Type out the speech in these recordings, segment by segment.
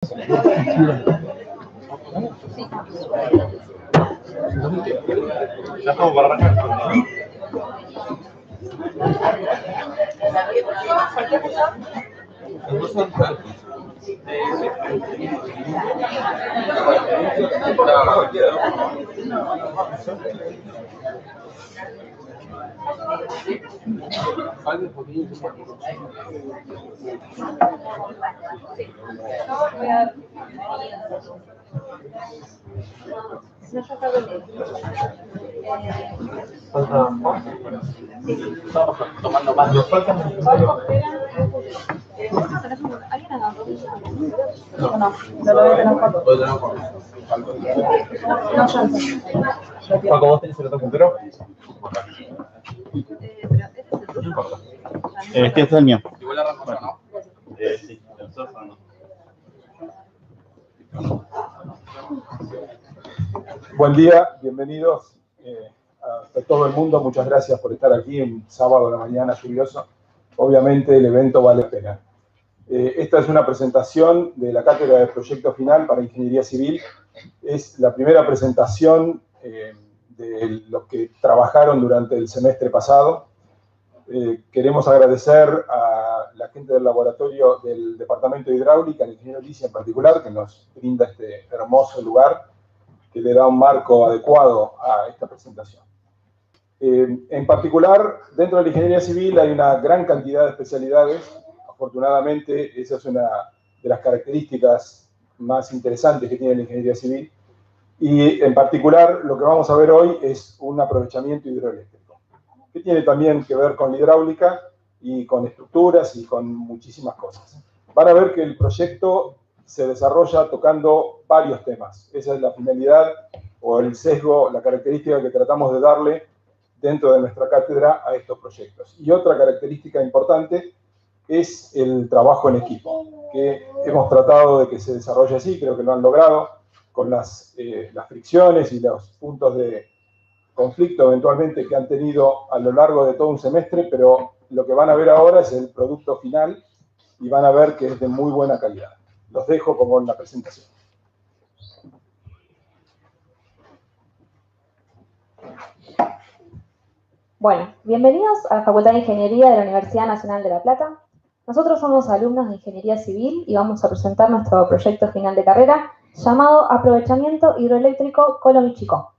Ya estamos para arrancar. Tomando más. Nos faltan. No, no lo voy a tener foto. No, yo. Paco, ¿vos tenés el otro puntero? No importa. Este es el mío. Igual arranco yo, ¿no? Sí, el sofa no. Buen día, bienvenidos a todo el mundo. Muchas gracias por estar aquí un sábado de la mañana lluvioso. Obviamente el evento vale la pena. Esta es una presentación de la Cátedra de Proyecto Final para Ingeniería Civil. Es la primera presentación de los que trabajaron durante el semestre pasado. Queremos agradecer a la gente del laboratorio del Departamento de Hidráulica, al ingeniero Licia en particular, que nos brinda este hermoso lugar, que le da un marco adecuado a esta presentación. En particular, dentro de la ingeniería civil hay una gran cantidad de especialidades. Afortunadamente, esa es una de las características más interesantes que tiene la ingeniería civil. Y en particular, lo que vamos a ver hoy es un aprovechamiento hidroeléctrico, que tiene también que ver con la hidráulica y con estructuras y con muchísimas cosas. Van a ver que el proyecto se desarrolla tocando varios temas. Esa es la finalidad o el sesgo, la característica que tratamos de darle dentro de nuestra cátedra a estos proyectos. Y otra característica importante es el trabajo en equipo, que hemos tratado de que se desarrolle así, creo que lo han logrado, con las fricciones y los puntos de conflicto eventualmente que han tenido a lo largo de todo un semestre, pero lo que van a ver ahora es el producto final y van a ver que es de muy buena calidad. Los dejo como en la presentación. Bueno, bienvenidos a la Facultad de Ingeniería de la Universidad Nacional de La Plata. Nosotros somos alumnos de Ingeniería Civil y vamos a presentar nuestro proyecto final de carrera llamado Aprovechamiento Hidroeléctrico Colomichicó.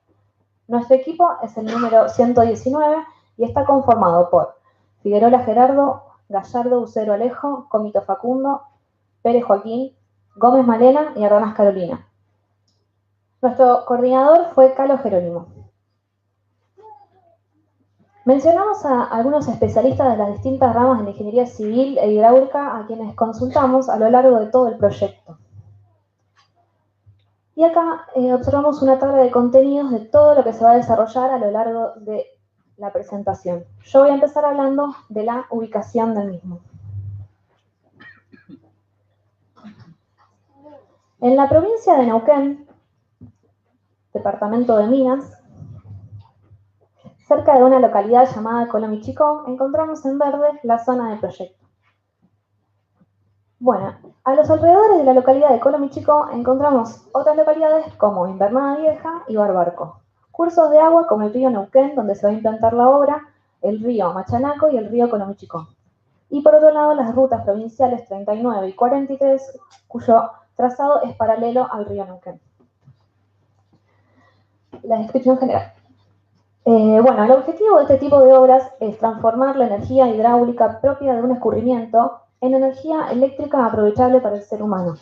Nuestro equipo es el número 119 y está conformado por Figuerola Gerardo, Gallardo Ucero Alejo, Comito Facundo, Pérez Joaquín, Gómez Malena y Ardanas Carolina. Nuestro coordinador fue Carlos Jerónimo. Mencionamos a algunos especialistas de las distintas ramas de la ingeniería civil e hidráulica a quienes consultamos a lo largo de todo el proyecto. Y acá observamos una tabla de contenidos de todo lo que se va a desarrollar a lo largo de la presentación. Yo voy a empezar hablando de la ubicación del mismo. En la provincia de Neuquén, departamento de Minas, cerca de una localidad llamada Colomichicó, encontramos en verde la zona del proyecto. Bueno, a los alrededores de la localidad de Colomichicó encontramos otras localidades como Invernada Vieja y Barbarco. Cursos de agua como el río Neuquén, donde se va a implantar la obra, el río Machanaco y el río Colomichicó. Y por otro lado, las rutas provinciales 39 y 43, cuyo trazado es paralelo al río Neuquén. La descripción general. Bueno, el objetivo de este tipo de obras es transformar la energía hidráulica propia de un escurrimiento en energía eléctrica aprovechable para el ser humano.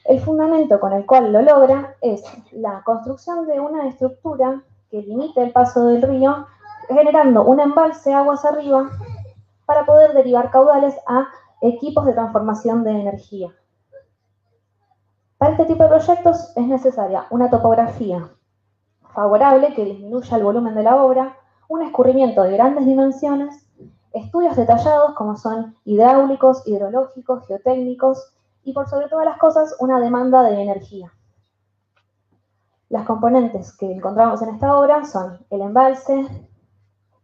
El fundamento con el cual lo logra es la construcción de una estructura que limite el paso del río, generando un embalse aguas arriba para poder derivar caudales a equipos de transformación de energía. Para este tipo de proyectos es necesaria una topografía favorable que disminuya el volumen de la obra, un escurrimiento de grandes dimensiones, estudios detallados como son hidráulicos, hidrológicos, geotécnicos y por sobre todas las cosas una demanda de energía. Las componentes que encontramos en esta obra son el embalse,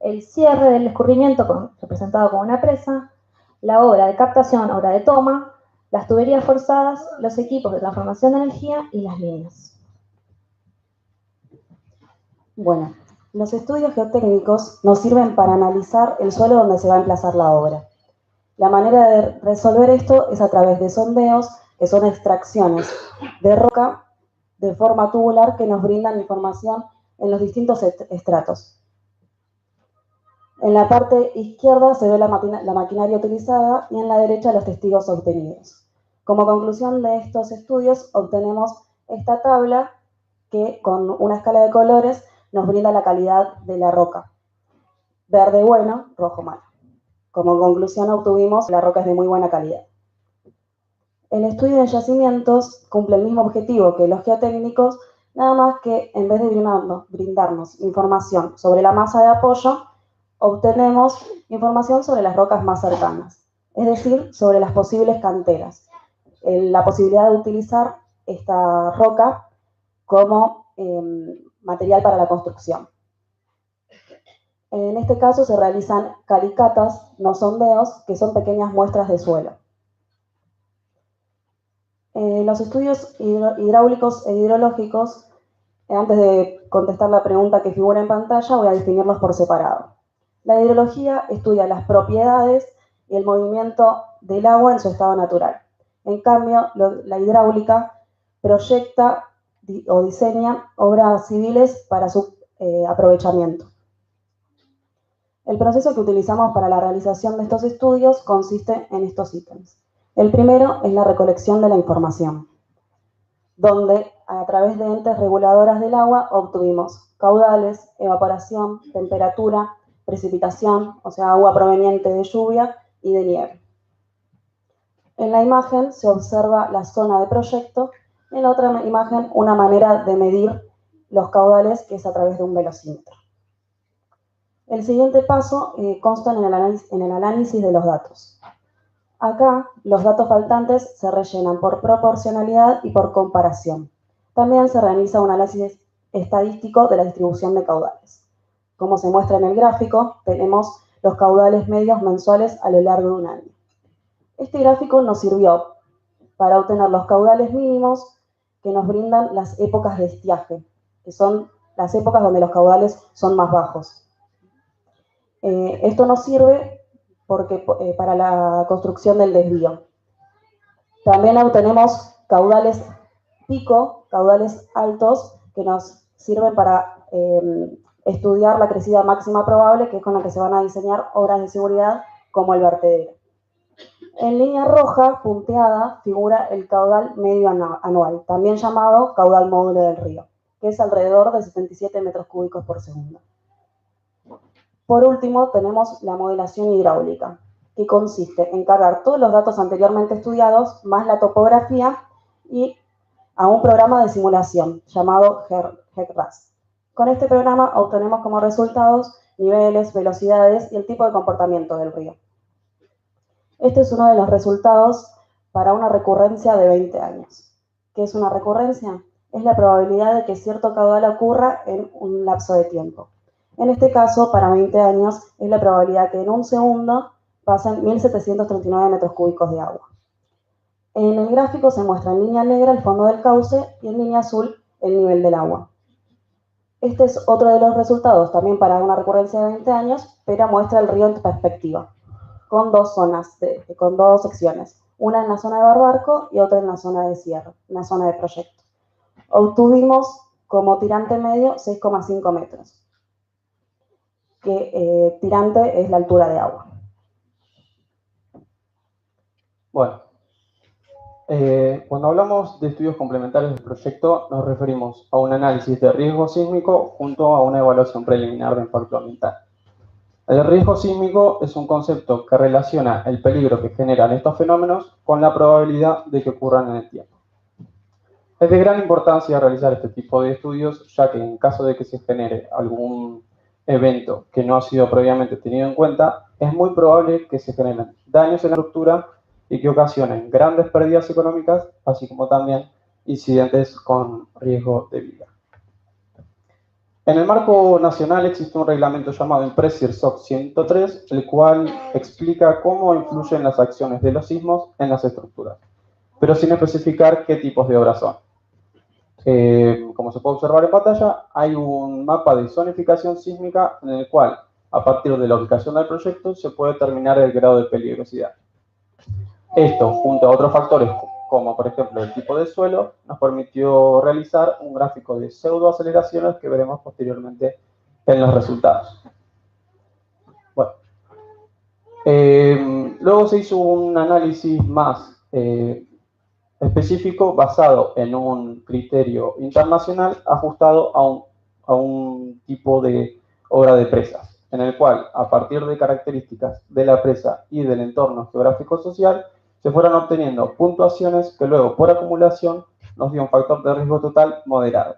el cierre del escurrimiento representado como una presa, la obra de captación, obra de toma, las tuberías forzadas, los equipos de transformación de energía y las líneas. Bueno, los estudios geotécnicos nos sirven para analizar el suelo donde se va a emplazar la obra. La manera de resolver esto es a través de sondeos, que son extracciones de roca de forma tubular que nos brindan información en los distintos estratos. En la parte izquierda se ve la maquinaria utilizada y en la derecha los testigos obtenidos. Como conclusión de estos estudios obtenemos esta tabla que con una escala de colores nos brinda la calidad de la roca. Verde bueno, rojo malo. Como conclusión obtuvimos la roca es de muy buena calidad. El estudio de yacimientos cumple el mismo objetivo que los geotécnicos, nada más que en vez de brindarnos información sobre la masa de apoyo, obtenemos información sobre las rocas más cercanas, es decir, sobre las posibles canteras, la posibilidad de utilizar esta roca como material para la construcción. En este caso se realizan calicatas, no sondeos, que son pequeñas muestras de suelo. Los estudios hidráulicos e hidrológicos, antes de contestar la pregunta que figura en pantalla, voy a definirlos por separado. La hidrología estudia las propiedades y el movimiento del agua en su estado natural. En cambio, la hidráulica proyecta o diseña obras civiles para su aprovechamiento. El proceso que utilizamos para la realización de estos estudios consiste en estos ítems. El primero es la recolección de la información, donde a través de entes reguladoras del agua obtuvimos caudales, evaporación, temperatura, precipitación, o sea, agua proveniente de lluvia y de nieve. En la imagen se observa la zona de proyecto, en la otra imagen una manera de medir los caudales, que es a través de un velocímetro. El siguiente paso consta en el análisis de los datos. Acá, los datos faltantes se rellenan por proporcionalidad y por comparación. También se realiza un análisis estadístico de la distribución de caudales. Como se muestra en el gráfico, tenemos los caudales medios mensuales a lo largo de un año. Este gráfico nos sirvió para obtener los caudales mínimos que nos brindan las épocas de estiaje, que son las épocas donde los caudales son más bajos. Esto nos sirve para la construcción del desvío. También obtenemos caudales pico, caudales altos, que nos sirven para estudiar la crecida máxima probable, que es con la que se van a diseñar obras de seguridad como el vertedero. En línea roja, punteada, figura el caudal medio anual, también llamado caudal módulo del río, que es alrededor de 77 metros cúbicos por segundo. Por último, tenemos la modelación hidráulica, que consiste en cargar todos los datos anteriormente estudiados, más la topografía, y a un programa de simulación llamado GECRAS. Con este programa obtenemos como resultados niveles, velocidades y el tipo de comportamiento del río. Este es uno de los resultados para una recurrencia de 20 años. ¿Qué es una recurrencia? Es la probabilidad de que cierto caudal ocurra en un lapso de tiempo. En este caso, para 20 años, es la probabilidad que en un segundo pasen 1.739 metros cúbicos de agua. En el gráfico se muestra en línea negra el fondo del cauce y en línea azul el nivel del agua. Este es otro de los resultados, también para una recurrencia de 20 años, pero muestra el río en perspectiva, con dos secciones, una en la zona de Barbarco y otra en la zona de cierre, en la zona de proyecto. Obtuvimos como tirante medio 6,5 metros, que tirante es la altura de agua. Bueno, cuando hablamos de estudios complementarios del proyecto, nos referimos a un análisis de riesgo sísmico junto a una evaluación preliminar de impacto ambiental. El riesgo sísmico es un concepto que relaciona el peligro que generan estos fenómenos con la probabilidad de que ocurran en el tiempo. Es de gran importancia realizar este tipo de estudios, ya que en caso de que se genere algún evento que no ha sido previamente tenido en cuenta, es muy probable que se generen daños en la estructura y que ocasionen grandes pérdidas económicas, así como también incidentes con riesgo de vida. En el marco nacional existe un reglamento llamado IMPRESIR SOC 103, el cual explica cómo influyen las acciones de los sismos en las estructuras. pero sin especificar qué tipos de obras son. Como se puede observar en pantalla, hay un mapa de zonificación sísmica en el cual, a partir de la ubicación del proyecto, se puede determinar el grado de peligrosidad. Esto, junto a otros factores, como por ejemplo el tipo de suelo, nos permitió realizar un gráfico de pseudoaceleraciones que veremos posteriormente en los resultados. Bueno, luego se hizo un análisis más específico basado en un criterio internacional ajustado a un tipo de obra de presas, en el cual, a partir de características de la presa y del entorno geográfico-social, se fueron obteniendo puntuaciones que luego, por acumulación, nos dio un factor de riesgo total moderado.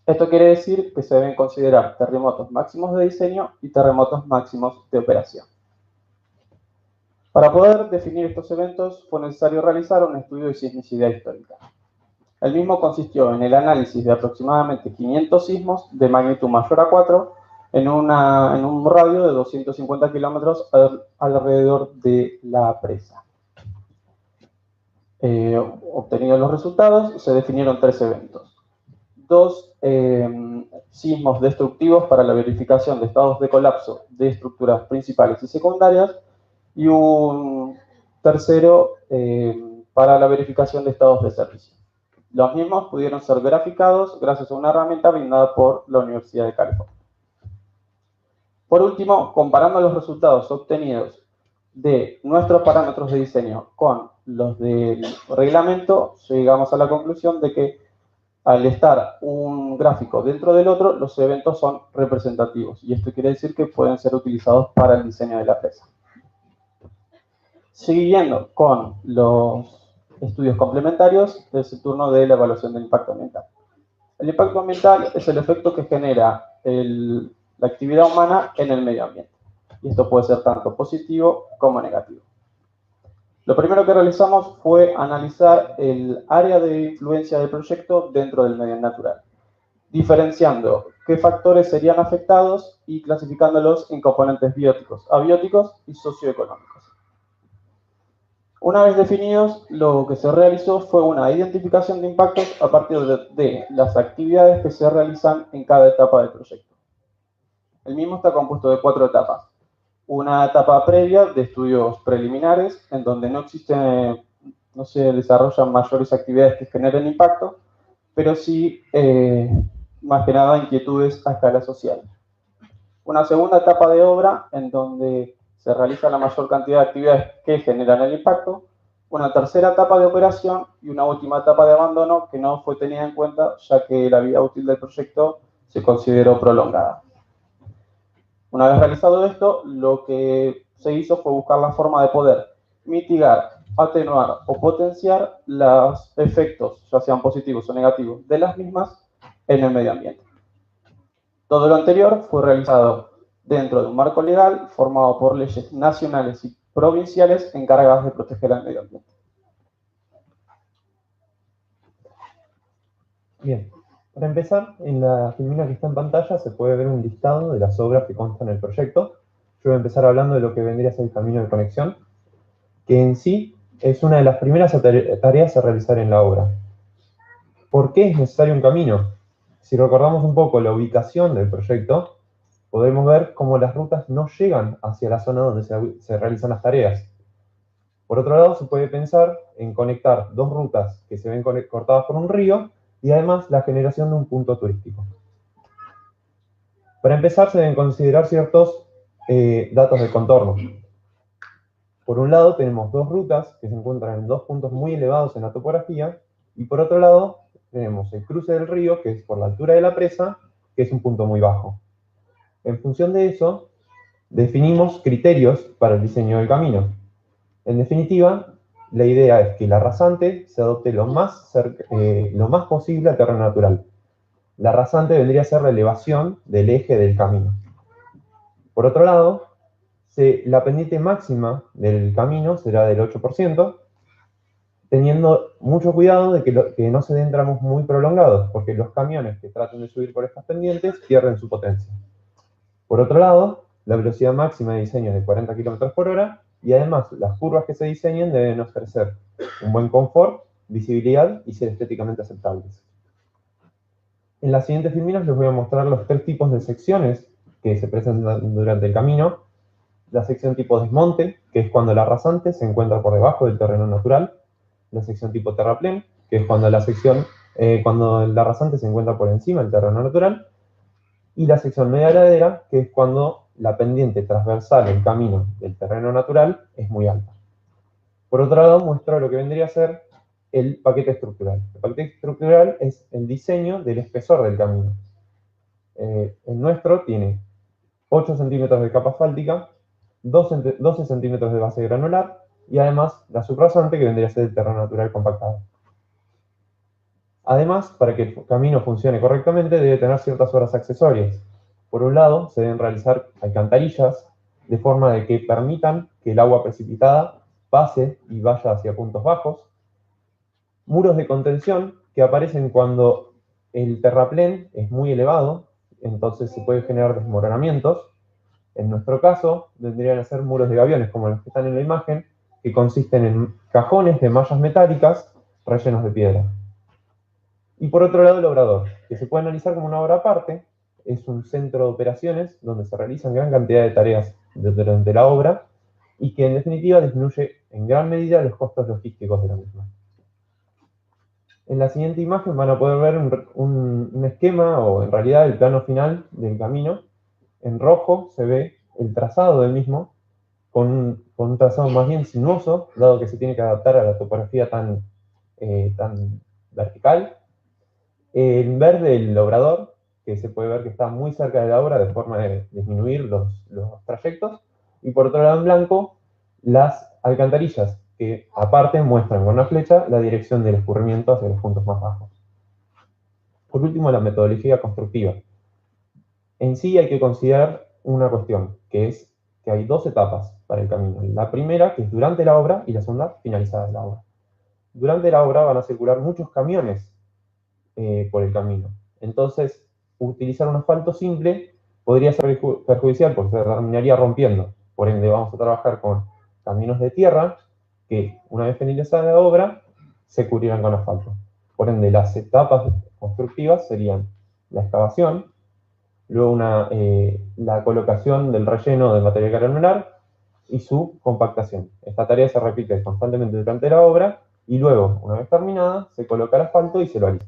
Esto quiere decir que se deben considerar terremotos máximos de diseño y terremotos máximos de operación. Para poder definir estos eventos fue necesario realizar un estudio de sismicidad histórica. El mismo consistió en el análisis de aproximadamente 500 sismos de magnitud mayor a 4 en un radio de 250 kilómetros alrededor de la presa. Obtenidos los resultados, se definieron 3 eventos. 2 sismos destructivos para la verificación de estados de colapso de estructuras principales y secundarias, y un tercero para la verificación de estados de servicio. Los mismos pudieron ser graficados gracias a una herramienta brindada por la Universidad de California. Por último, comparando los resultados obtenidos de nuestros parámetros de diseño con los del reglamento, llegamos a la conclusión de que al estar un gráfico dentro del otro, los eventos son representativos, y esto quiere decir que pueden ser utilizados para el diseño de la presa. Siguiendo con los estudios complementarios, es el turno de la evaluación del impacto ambiental. El impacto ambiental es el efecto que genera la actividad humana en el medio ambiente. Y esto puede ser tanto positivo como negativo. Lo primero que realizamos fue analizar el área de influencia del proyecto dentro del medio natural, diferenciando qué factores serían afectados y clasificándolos en componentes bióticos, abióticos y socioeconómicos. Una vez definidos, lo que se realizó fue una identificación de impactos a partir de las actividades que se realizan en cada etapa del proyecto. El mismo está compuesto de 4 etapas. Una etapa previa de estudios preliminares, en donde no se desarrollan mayores actividades que generen impacto, pero sí, más que nada, inquietudes a escala social. Una segunda etapa de obra, en donde se realiza la mayor cantidad de actividades que generan el impacto. Una tercera etapa de operación y una última etapa de abandono que no fue tenida en cuenta, ya que la vida útil del proyecto se consideró prolongada. Una vez realizado esto, lo que se hizo fue buscar la forma de poder mitigar, atenuar o potenciar los efectos, ya sean positivos o negativos, de las mismas en el medio ambiente. Todo lo anterior fue realizado dentro de un marco legal formado por leyes nacionales y provinciales encargadas de proteger al medio ambiente. Bien, para empezar, en la filmina que está en pantalla se puede ver un listado de las obras que constan en el proyecto. Yo voy a empezar hablando de lo que vendría a ser el camino de conexión, que en sí es una de las primeras tareas a realizar en la obra. ¿Por qué es necesario un camino? Si recordamos un poco la ubicación del proyecto, podemos ver cómo las rutas no llegan hacia la zona donde se realizan las tareas. Por otro lado, se puede pensar en conectar 2 rutas que se ven cortadas por un río y además la generación de un punto turístico. Para empezar, se deben considerar ciertos datos de contorno. Por un lado, tenemos 2 rutas que se encuentran en 2 puntos muy elevados en la topografía, y por otro lado, tenemos el cruce del río, que es por la altura de la presa, que es un punto muy bajo. En función de eso, definimos criterios para el diseño del camino. En definitiva, la idea es que la rasante se adopte lo más posible al terreno natural. La rasante vendría a ser la elevación del eje del camino. Por otro lado, la pendiente máxima del camino será del 8%, teniendo mucho cuidado de que no se den tramos muy prolongados, porque los camiones que traten de subir por estas pendientes pierden su potencia. Por otro lado, la velocidad máxima de diseño es de 40 km/h, y además las curvas que se diseñen deben ofrecer un buen confort visibilidad y ser estéticamente aceptables. En las siguientes filminas les voy a mostrar los 3 tipos de secciones que se presentan durante el camino. La sección tipo desmonte, que es cuando la rasante se encuentra por debajo del terreno natural. La sección tipo terraplén, que es cuando cuando la rasante se encuentra por encima del terreno natural. Y la sección media ladera, que es cuando la pendiente transversal del camino del terreno natural es muy alta. Por otro lado, muestro lo que vendría a ser el paquete estructural. El paquete estructural es el diseño del espesor del camino. El nuestro tiene 8 centímetros de capa asfáltica, 12 centímetros de base granular y además la subrasante, que vendría a ser el terreno natural compactado. Además, para que el camino funcione correctamente, debe tener ciertas obras accesorias. Por un lado, se deben realizar alcantarillas de forma de que permitan que el agua precipitada pase y vaya hacia puntos bajos. Muros de contención que aparecen cuando el terraplén es muy elevado, entonces se puede generar desmoronamientos. En nuestro caso, vendrían a ser muros de gaviones, como los que están en la imagen, que consisten en cajones de mallas metálicas rellenos de piedra. Y por otro lado, el obrador, que se puede analizar como una obra aparte, es un centro de operaciones donde se realizan gran cantidad de tareas durante la obra y que en definitiva disminuye en gran medida los costos logísticos de la misma. En la siguiente imagen van a poder ver un esquema, o en realidad el plano final del camino. En rojo se ve el trazado del mismo, con un trazado más bien sinuoso, dado que se tiene que adaptar a la topografía tan vertical. En verde el obrador, que se puede ver que está muy cerca de la obra, de forma de disminuir los trayectos. Y por otro lado en blanco, las alcantarillas, que aparte muestran con una flecha la dirección del escurrimiento hacia los puntos más bajos. Por último, la metodología constructiva. En sí hay que considerar una cuestión, que es que hay 2 etapas para el camino. La primera, que es durante la obra, y la segunda, finalizada la obra. Durante la obra van a circular muchos camiones por el camino. Entonces, utilizar un asfalto simple podría ser perjudicial porque se terminaría rompiendo. Por ende, vamos a trabajar con caminos de tierra que, una vez finalizada la obra, se cubrirán con asfalto. Por ende, las etapas constructivas serían la excavación, luego la colocación del relleno de material granular y su compactación. Esta tarea se repite constantemente durante la obra y luego, una vez terminada, se coloca el asfalto y se lo alisa.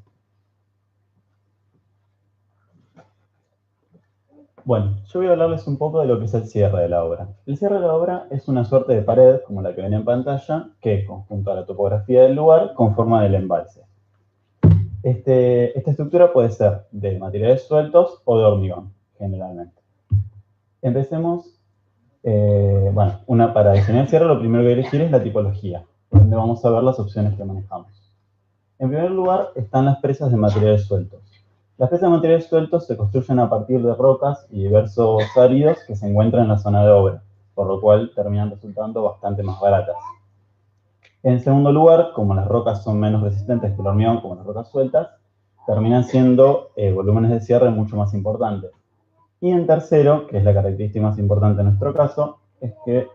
Bueno, yo voy a hablarles un poco de lo que es el cierre de la obra. El cierre de la obra es una suerte de pared, como la que ven en pantalla, que, conjunto a la topografía del lugar, conforma el embalse. Esta estructura puede ser de materiales sueltos o de hormigón, generalmente. Empecemos. Para diseñar el cierre, lo primero que voy a elegir es la tipología, donde vamos a ver las opciones que manejamos. En primer lugar, están las presas de materiales sueltos. Las presas de materiales sueltos se construyen a partir de rocas y diversos áridos que se encuentran en la zona de obra, por lo cual terminan resultando bastante más baratas. En segundo lugar, como las rocas son menos resistentes que el hormigón, como las rocas sueltas, terminan siendo volúmenes de cierre mucho más importantes. Y en tercero, que es la característica más importante en nuestro caso, es que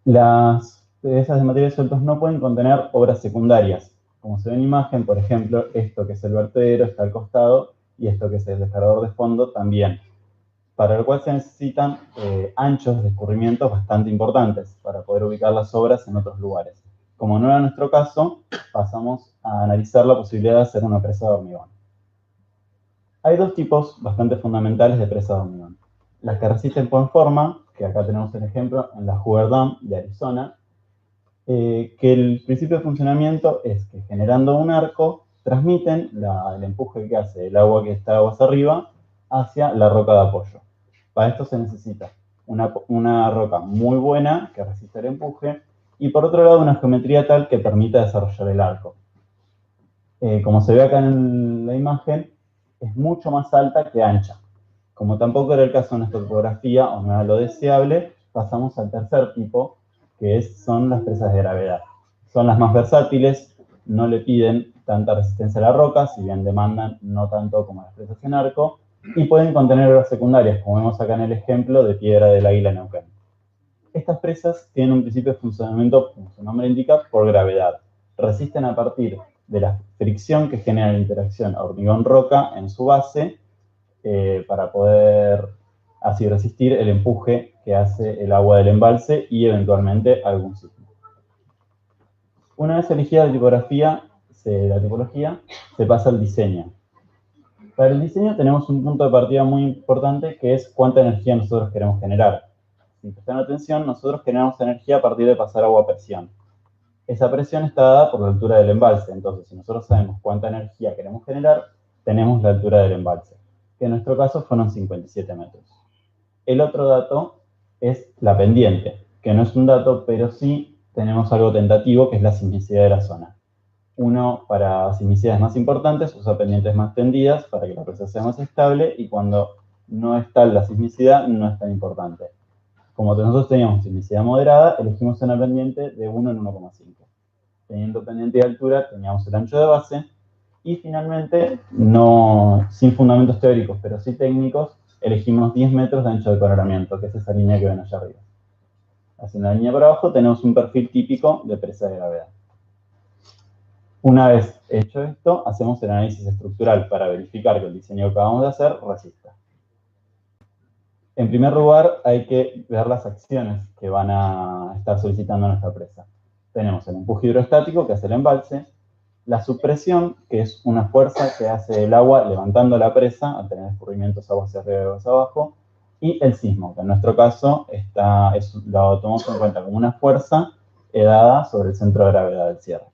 las presas de materiales sueltos no pueden contener obras secundarias. Como se ve en imagen, por ejemplo, esto que es el vertedero está al costado y esto que es el descargador de fondo también. Para lo cual se necesitan anchos de escurrimiento bastante importantes para poder ubicar las obras en otros lugares. Como no era nuestro caso, pasamos a analizar la posibilidad de hacer una presa de hormigón. Hay 2 tipos bastante fundamentales de presa de hormigón. Las que resisten por forma, que acá tenemos el ejemplo en la Hoover Dam de Arizona, que el principio de funcionamiento es que generando un arco transmiten el empuje que hace el agua que está aguas arriba hacia la roca de apoyo. Para esto se necesita una roca muy buena que resista el empuje y por otro lado una geometría tal que permita desarrollar el arco. Como se ve acá en la imagen, es mucho más alta que ancha. Como tampoco era el caso en nuestra topografía o no era lo deseable, pasamos al tercer tipo, que son las presas de gravedad. Son las más versátiles, no le piden tanta resistencia a la roca, si bien demandan no tanto como las presas en arco, y pueden contener obras secundarias, como vemos acá en el ejemplo de Piedra del Águila Neuquén. Estas presas tienen un principio de funcionamiento, como su nombre indica, por gravedad. resisten a partir de la fricción que genera la interacción hormigón-roca en su base para poder así resistir el empuje que hace el agua del embalse y eventualmente algún sismo. Una vez elegida la tipología, se pasa al diseño. Para el diseño tenemos un punto de partida muy importante que es cuánta energía nosotros queremos generar. Si prestan atención, nosotros generamos energía a partir de pasar agua a presión. Esa presión está dada por la altura del embalse, entonces si nosotros sabemos cuánta energía queremos generar, tenemos la altura del embalse, que en nuestro caso fueron 57 metros. El otro dato es la pendiente, que no es un dato, pero sí tenemos algo tentativo, que es la sismicidad de la zona. Uno, para sismicidades más importantes, usa pendientes más tendidas para que la presa sea más estable, y cuando no está la sismicidad, no es tan importante. Como nosotros teníamos sismicidad moderada, elegimos una pendiente de 1 en 1,5. Teniendo pendiente de altura, teníamos el ancho de base, y finalmente, sin fundamentos teóricos, pero sí técnicos, elegimos 10 metros de ancho de coronamiento, que es esa línea que ven allá arriba. Haciendo la línea por abajo, tenemos un perfil típico de presa de gravedad. Una vez hecho esto, hacemos el análisis estructural para verificar que el diseño que acabamos de hacer resista. En primer lugar, hay que ver las acciones que van a estar solicitando nuestra presa. Tenemos el empuje hidrostático, que hace el embalse, la subpresión, que es una fuerza que hace el agua levantando la presa al tener escurrimientos agua hacia arriba y agua hacia abajo, y el sismo, que en nuestro caso lo tomamos en cuenta como una fuerza dada sobre el centro de gravedad del cierre.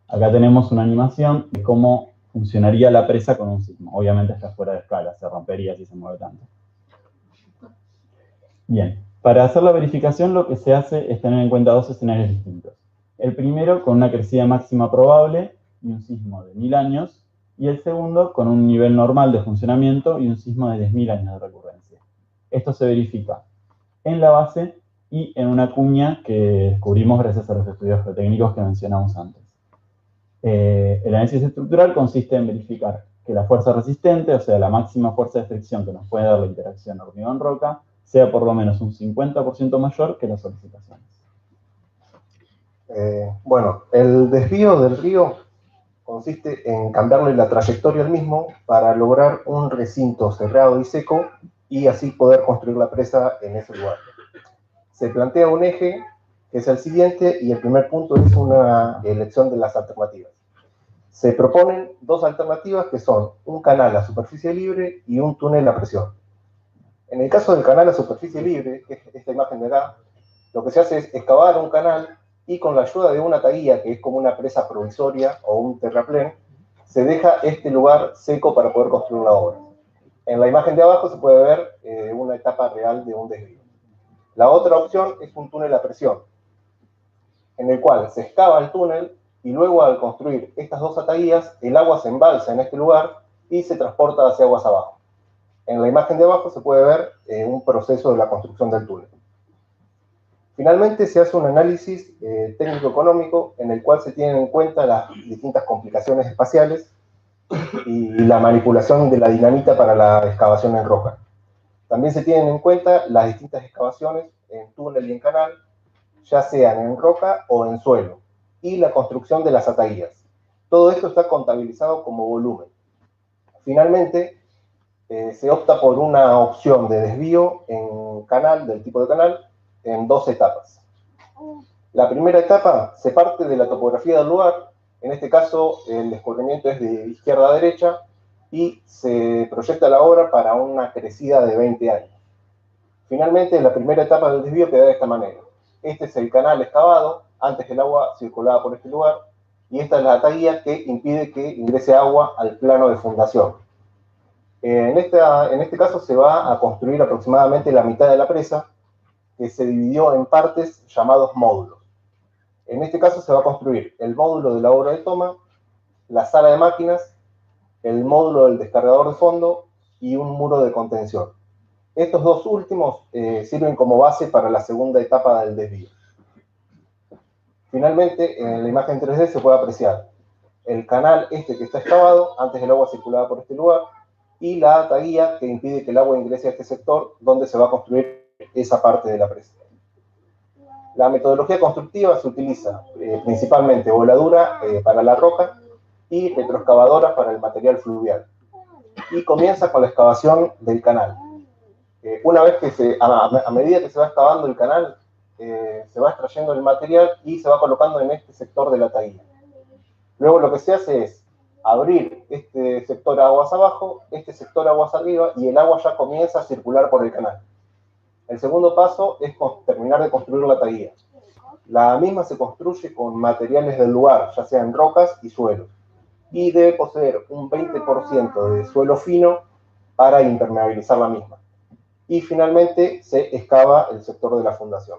Acá tenemos una animación de cómo funcionaría la presa con un sismo. Obviamente está fuera de escala, se rompería si se mueve tanto. Bien, para hacer la verificación lo que se hace es tener en cuenta dos escenarios distintos. El primero con una crecida máxima probable y un sismo de 1000 años, y el segundo con un nivel normal de funcionamiento y un sismo de 10.000 años de recurrencia. Esto se verifica en la base y en una cuña que descubrimos gracias a los estudios geotécnicos que mencionamos antes. El análisis estructural consiste en verificar que la fuerza resistente, o sea, la máxima fuerza de fricción que nos puede dar la interacción hormigón-roca, sea por lo menos un 50% mayor que las solicitaciones. Bueno, el desvío del río consiste en cambiarle la trayectoria al mismo para lograr un recinto cerrado y seco y así poder construir la presa en ese lugar. Se plantea un eje que es el siguiente y el primer punto es una elección de las alternativas. Se proponen dos alternativas que son un canal a superficie libre y un túnel a presión. En el caso del canal a superficie libre, que es esta imagen de acá, lo que se hace es excavar un canal y con la ayuda de una taguilla, que es como una presa provisoria o un terraplén, se deja este lugar seco para poder construir la obra. En la imagen de abajo se puede ver una etapa real de un desvío. La otra opción es un túnel a presión, en el cual se excava el túnel y luego al construir estas dos ataguillas, el agua se embalsa en este lugar y se transporta hacia aguas abajo. En la imagen de abajo se puede ver un proceso de la construcción del túnel. Finalmente se hace un análisis técnico-económico en el cual se tienen en cuenta las distintas complicaciones espaciales y la manipulación de la dinamita para la excavación en roca. También se tienen en cuenta las distintas excavaciones en túnel y en canal, ya sean en roca o en suelo, y la construcción de las ataguillas. Todo esto está contabilizado como volumen. Finalmente, se opta por una opción de desvío en canal, del tipo de canal, en dos etapas. La primera etapa se parte de la topografía del lugar, en este caso el escurrimiento es de izquierda a derecha, y se proyecta la obra para una crecida de 20 años. Finalmente, la primera etapa del desvío queda de esta manera. Este es el canal excavado, antes el agua circulaba por este lugar, y esta es la ataguilla que impide que ingrese agua al plano de fundación. En este caso se va a construir aproximadamente la mitad de la presa, que se dividió en partes llamados módulos. En este caso se va a construir el módulo de la obra de toma, la sala de máquinas, el módulo del descargador de fondo y un muro de contención. Estos dos últimos sirven como base para la segunda etapa del desvío. Finalmente, en la imagen 3D se puede apreciar el canal este que está excavado, antes el agua circulaba por este lugar, y la ataguilla que impide que el agua ingrese a este sector donde se va a construir esa parte de la presa. La metodología constructiva se utiliza principalmente voladura para la roca y retroexcavadora para el material fluvial. Y comienza con la excavación del canal. Una vez que a medida que se va excavando el canal, se va extrayendo el material y se va colocando en este sector de la taída. Luego lo que se hace es abrir este sector aguas abajo, este sector aguas arriba, y el agua ya comienza a circular por el canal. El segundo paso es terminar de construir la taída. La misma se construye con materiales del lugar, ya sean rocas y suelos, y debe poseer un 20% de suelo fino para impermeabilizar la misma. Y finalmente se excava el sector de la fundación.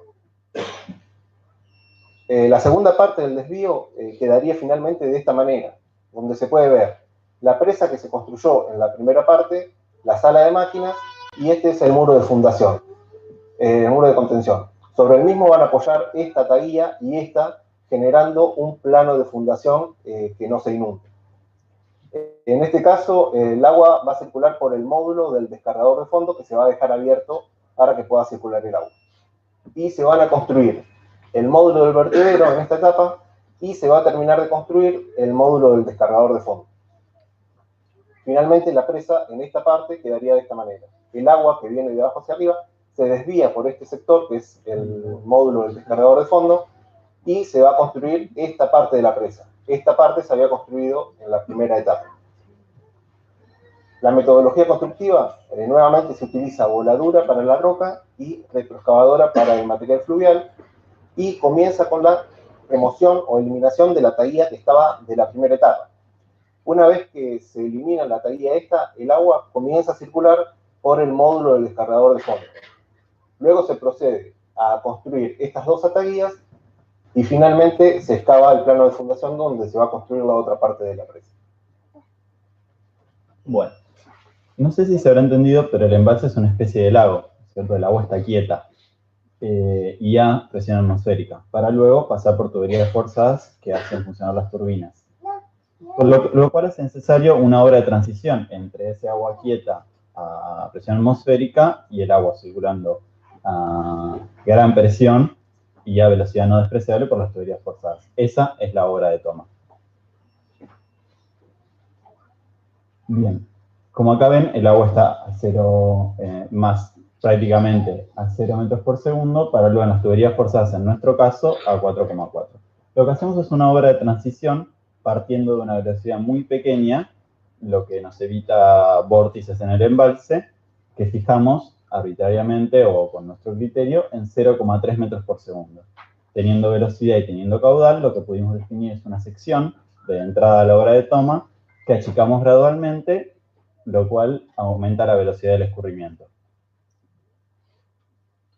La segunda parte del desvío quedaría finalmente de esta manera, donde se puede ver la presa que se construyó en la primera parte, la sala de máquinas, y este es el muro de fundación, el muro de contención. Sobre el mismo van a apoyar esta taguilla y esta, generando un plano de fundación que no se inunde. En este caso, el agua va a circular por el módulo del descargador de fondo, que se va a dejar abierto para que pueda circular el agua. Y se van a construir el módulo del vertedero en esta etapa y se va a terminar de construir el módulo del descargador de fondo. Finalmente, la presa en esta parte quedaría de esta manera. El agua que viene de abajo hacia arriba se desvía por este sector, que es el módulo del descargador de fondo, y se va a construir esta parte de la presa. Esta parte se había construido en la primera etapa. La metodología constructiva, nuevamente se utiliza voladura para la roca y retroexcavadora para el material fluvial, y comienza con la remoción o eliminación de la taída que estaba de la primera etapa. Una vez que se elimina la taída esta, el agua comienza a circular por el módulo del descargador de fondo. Luego se procede a construir estas dos ataguillas y finalmente se excava el plano de fundación donde se va a construir la otra parte de la presa. Bueno, no sé si se habrá entendido, pero el embalse es una especie de lago, ¿cierto? El agua está quieta y a presión atmosférica, para luego pasar por tuberías forzadas que hacen funcionar las turbinas. Por lo cual es necesario una obra de transición entre ese agua quieta a presión atmosférica y el agua circulando a gran presión y a velocidad no despreciable por las tuberías forzadas. Esa es la obra de toma. Bien, como acá ven, el agua está a 0, prácticamente a 0 metros por segundo, para luego en las tuberías forzadas, en nuestro caso, a 4,4. Lo que hacemos es una obra de transición partiendo de una velocidad muy pequeña, lo que nos evita vórtices en el embalse, que fijamos arbitrariamente o con nuestro criterio en 0,3 metros por segundo. Teniendo velocidad y teniendo caudal, lo que pudimos definir es una sección de entrada a la obra de toma que achicamos gradualmente, lo cual aumenta la velocidad del escurrimiento.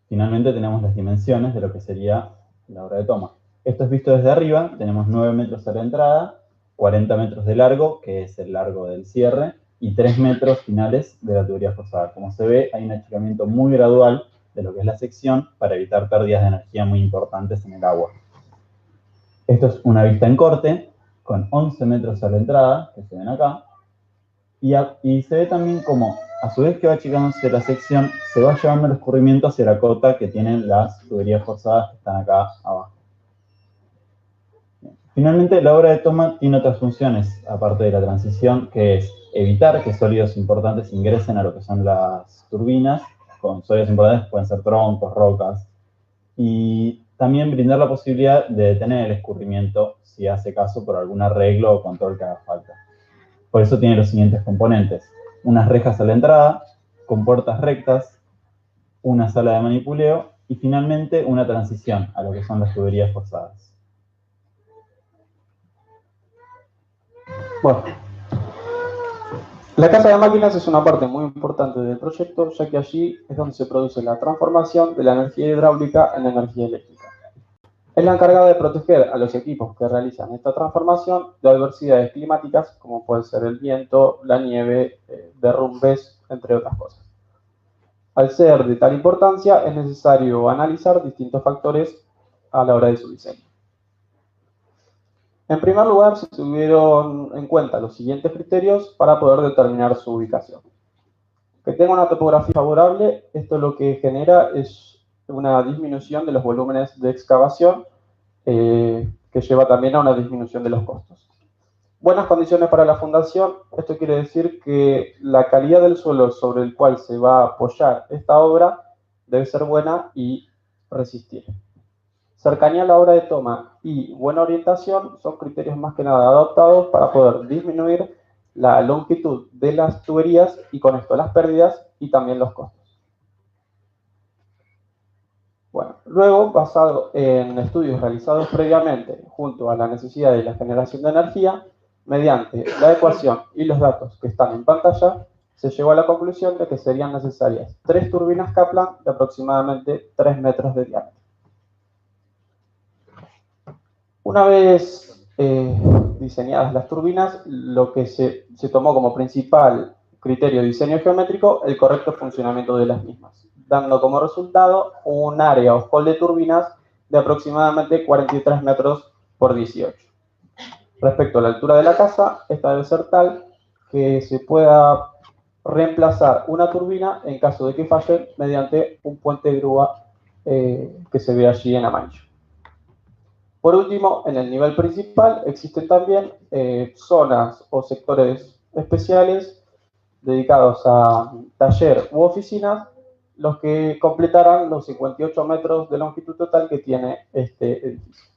Finalmente tenemos las dimensiones de lo que sería la obra de toma. Esto es visto desde arriba, tenemos 9 metros a la entrada, 40 metros de largo, que es el largo del cierre, y 3 metros finales de la tubería forzada. Como se ve, hay un achicamiento muy gradual de lo que es la sección para evitar pérdidas de energía muy importantes en el agua. Esto es una vista en corte, con 11 metros a la entrada, que se ven acá, y se ve también como, a su vez que va achicándose la sección, se va llevando el escurrimiento hacia la cota que tienen las tuberías forzadas que están acá abajo. Finalmente, la obra de toma tiene otras funciones, aparte de la transición, que es evitar que sólidos importantes ingresen a lo que son las turbinas. Con sólidos importantes pueden ser troncos, rocas, y también brindar la posibilidad de detener el escurrimiento si hace caso por algún arreglo o control que haga falta. Por eso tiene los siguientes componentes: unas rejas a la entrada, con puertas rectas, una sala de manipuleo y finalmente una transición a lo que son las tuberías forzadas. Bueno, la casa de máquinas es una parte muy importante del proyecto, ya que allí es donde se produce la transformación de la energía hidráulica en energía eléctrica. Es la encargada de proteger a los equipos que realizan esta transformación de adversidades climáticas, como puede ser el viento, la nieve, derrumbes, entre otras cosas. Al ser de tal importancia, es necesario analizar distintos factores a la hora de su diseño. En primer lugar, se tuvieron en cuenta los siguientes criterios para poder determinar su ubicación. Que tenga una topografía favorable, esto lo que genera es una disminución de los volúmenes de excavación, que lleva también a una disminución de los costos. Buenas condiciones para la fundación. Esto quiere decir que la calidad del suelo sobre el cual se va a apoyar esta obra debe ser buena y resistir. Cercanía a la obra de toma y buena orientación son criterios más que nada adoptados para poder disminuir la longitud de las tuberías y con esto las pérdidas y también los costos. Bueno, luego, basado en estudios realizados previamente junto a la necesidad de la generación de energía, mediante la ecuación y los datos que están en pantalla, se llegó a la conclusión de que serían necesarias 3 turbinas Kaplan de aproximadamente 3 metros de diámetro. Una vez diseñadas las turbinas, lo que se tomó como principal criterio de diseño geométrico el correcto funcionamiento de las mismas, dando como resultado un área o hall de turbinas de aproximadamente 43 metros por 18. Respecto a la altura de la casa, esta debe ser tal que se pueda reemplazar una turbina en caso de que falle mediante un puente de grúa que se ve allí en amarillo. Por último, en el nivel principal existen también zonas o sectores especiales dedicados a taller u oficinas, los que completarán los 58 metros de longitud total que tiene este edificio.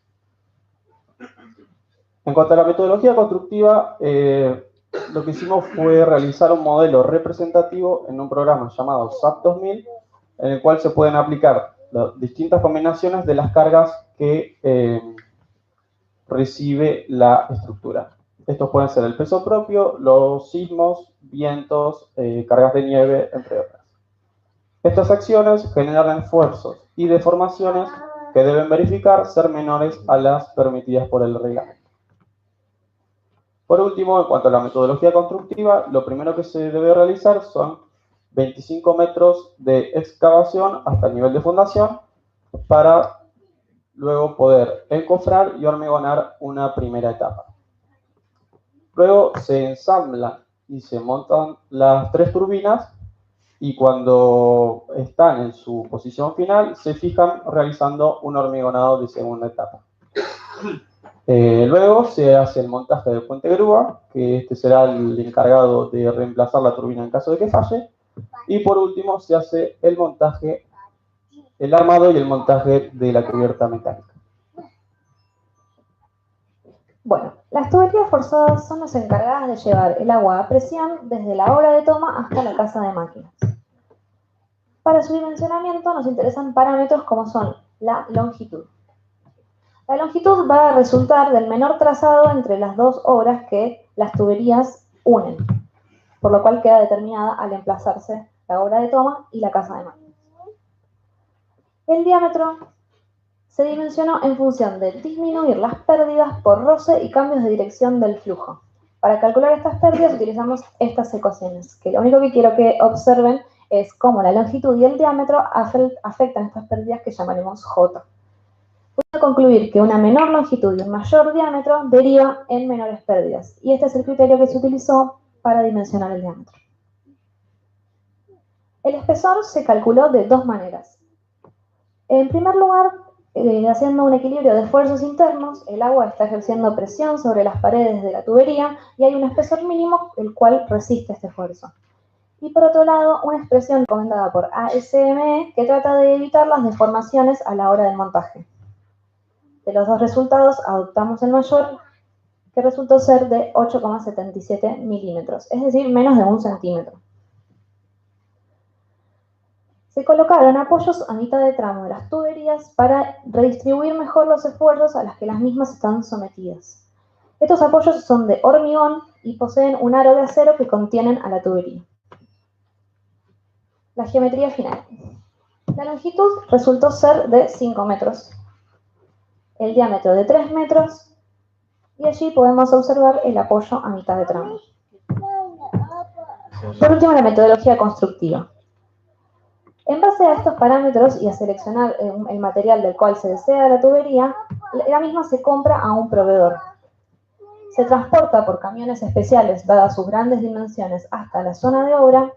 En cuanto a la metodología constructiva, lo que hicimos fue realizar un modelo representativo en un programa llamado SAP 2000, en el cual se pueden aplicar las distintas combinaciones de las cargas que recibe la estructura. Estos pueden ser el peso propio, los sismos, vientos, cargas de nieve, entre otras. Estas acciones generan esfuerzos y deformaciones que deben verificar ser menores a las permitidas por el reglamento. Por último, en cuanto a la metodología constructiva, lo primero que se debe realizar son 25 metros de excavación hasta el nivel de fundación para luego poder encofrar y hormigonar una primera etapa. Luego se ensamblan y se montan las 3 turbinas y cuando están en su posición final se fijan realizando un hormigonado de segunda etapa. Luego se hace el montaje del puente grúa, que este será el encargado de reemplazar la turbina en caso de que falle. Y por último se hace el montaje, el armado y el montaje de la cubierta mecánica. Bueno, las tuberías forzadas son las encargadas de llevar el agua a presión desde la obra de toma hasta la casa de máquinas. Para su dimensionamiento nos interesan parámetros como son la longitud. La longitud va a resultar del menor trazado entre las 2 obras que las tuberías unen, por lo cual queda determinada al emplazarse la obra de toma y la casa de máquinas. El diámetro se dimensionó en función de disminuir las pérdidas por roce y cambios de dirección del flujo. Para calcular estas pérdidas utilizamos estas ecuaciones, que lo único que quiero que observen es cómo la longitud y el diámetro afectan estas pérdidas que llamaremos J. Puedo concluir que una menor longitud y un mayor diámetro deriva en menores pérdidas, y este es el criterio que se utilizó para dimensionar el diámetro. El espesor se calculó de 2 maneras. En primer lugar, haciendo un equilibrio de esfuerzos internos, el agua está ejerciendo presión sobre las paredes de la tubería y hay un espesor mínimo el cual resiste este esfuerzo. Y por otro lado, una expresión recomendada por ASME que trata de evitar las deformaciones a la hora del montaje. De los 2 resultados adoptamos el mayor, que resultó ser de 8,77 milímetros, es decir, menos de 1 centímetro. Se colocaron apoyos a mitad de tramo de las tuberías para redistribuir mejor los esfuerzos a las que las mismas están sometidas. Estos apoyos son de hormigón y poseen un aro de acero que contienen a la tubería. La geometría final. La longitud resultó ser de 5 metros, el diámetro de 3 metros, y allí podemos observar el apoyo a mitad de tramo. Por último, la metodología constructiva. En base a estos parámetros y a seleccionar el material del cual se desea la tubería, la misma se compra a un proveedor. Se transporta por camiones especiales, dadas sus grandes dimensiones, hasta la zona de obra,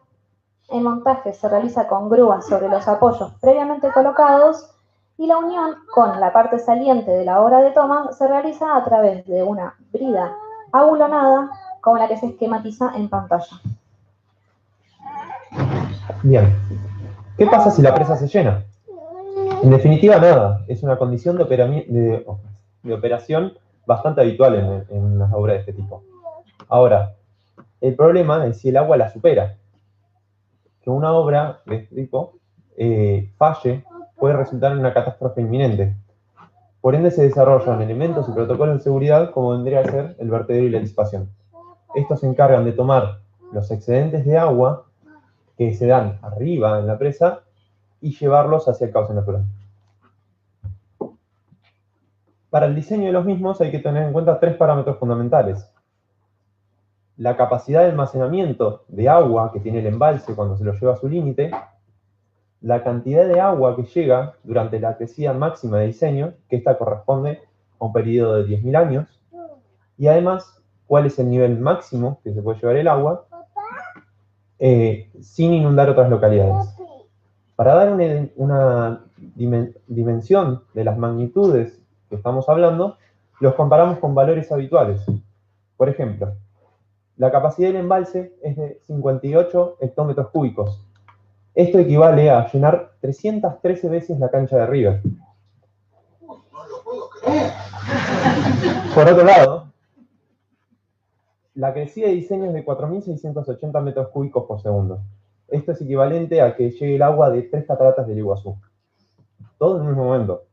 El montaje se realiza con grúas sobre los apoyos previamente colocados y la unión con la parte saliente de la obra de toma se realiza a través de una brida abulonada como la que se esquematiza en pantalla. Bien. ¿Qué pasa si la presa se llena? En definitiva, nada. Es una condición de operación bastante habitual en las obras de este tipo. Ahora, el problema es si el agua la supera. Que una obra de este tipo falle puede resultar en una catástrofe inminente. Por ende, se desarrollan elementos y protocolos de seguridad como vendría a ser el vertedero y la disipación. Estos se encargan de tomar los excedentes de agua que se dan arriba en la presa y llevarlos hacia el cauce natural. Para el diseño de los mismos hay que tener en cuenta 3 parámetros fundamentales. La capacidad de almacenamiento de agua que tiene el embalse cuando se lo lleva a su límite, la cantidad de agua que llega durante la crecida máxima de diseño, que esta corresponde a un periodo de 10.000 años, y además cuál es el nivel máximo que se puede llevar el agua sin inundar otras localidades. Para dar una dimensión de las magnitudes que estamos hablando, los comparamos con valores habituales. Por ejemplo, la capacidad del embalse es de 58 hectómetros cúbicos. Esto equivale a llenar 313 veces la cancha de River. Por otro lado, la crecida de diseño es de 4.680 metros cúbicos por segundo. Esto es equivalente a que llegue el agua de 3 cataratas del Iguazú. Todo en el mismo momento.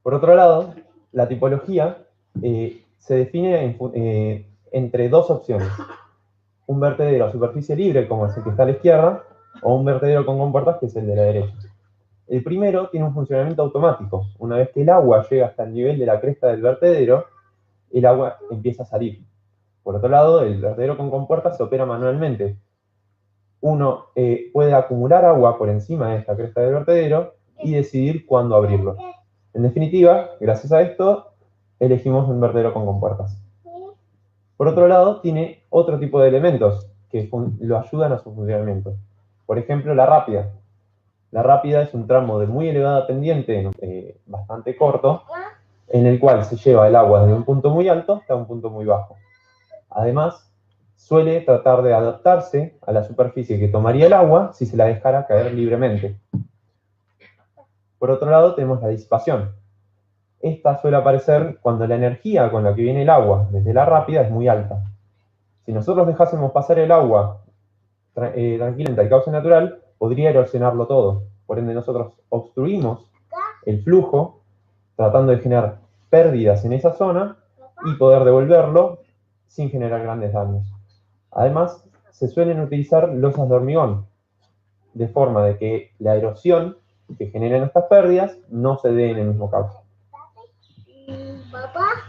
Por otro lado, la tipología se define entre 2 opciones. Un vertedero a superficie libre, como es el que está a la izquierda, o un vertedero con compuertas, que es el de la derecha. El primero tiene un funcionamiento automático. Una vez que el agua llega hasta el nivel de la cresta del vertedero, el agua empieza a salir. Por otro lado, el vertedero con compuertas se opera manualmente. Uno puede acumular agua por encima de esta cresta del vertedero y decidir cuándo abrirlo. En definitiva, gracias a esto, elegimos un vertedero con compuertas. Por otro lado, tiene otro tipo de elementos que lo ayudan a su funcionamiento. Por ejemplo, la rápida. La rápida es un tramo de muy elevada pendiente, bastante corto, en el cual se lleva el agua desde un punto muy alto hasta un punto muy bajo. Además, suele tratar de adaptarse a la superficie que tomaría el agua si se la dejara caer libremente. Por otro lado, tenemos la disipación. Esta suele aparecer cuando la energía con la que viene el agua desde la rápida es muy alta. Si nosotros dejásemos pasar el agua tranquilamente al cauce natural, podría erosionarlo todo. Por ende, nosotros obstruimos el flujo, tratando de generar pérdidas en esa zona y poder devolverlo sin generar grandes daños. Además, se suelen utilizar losas de hormigón, de forma de que la erosión que generan estas pérdidas no se dé en el mismo cauce.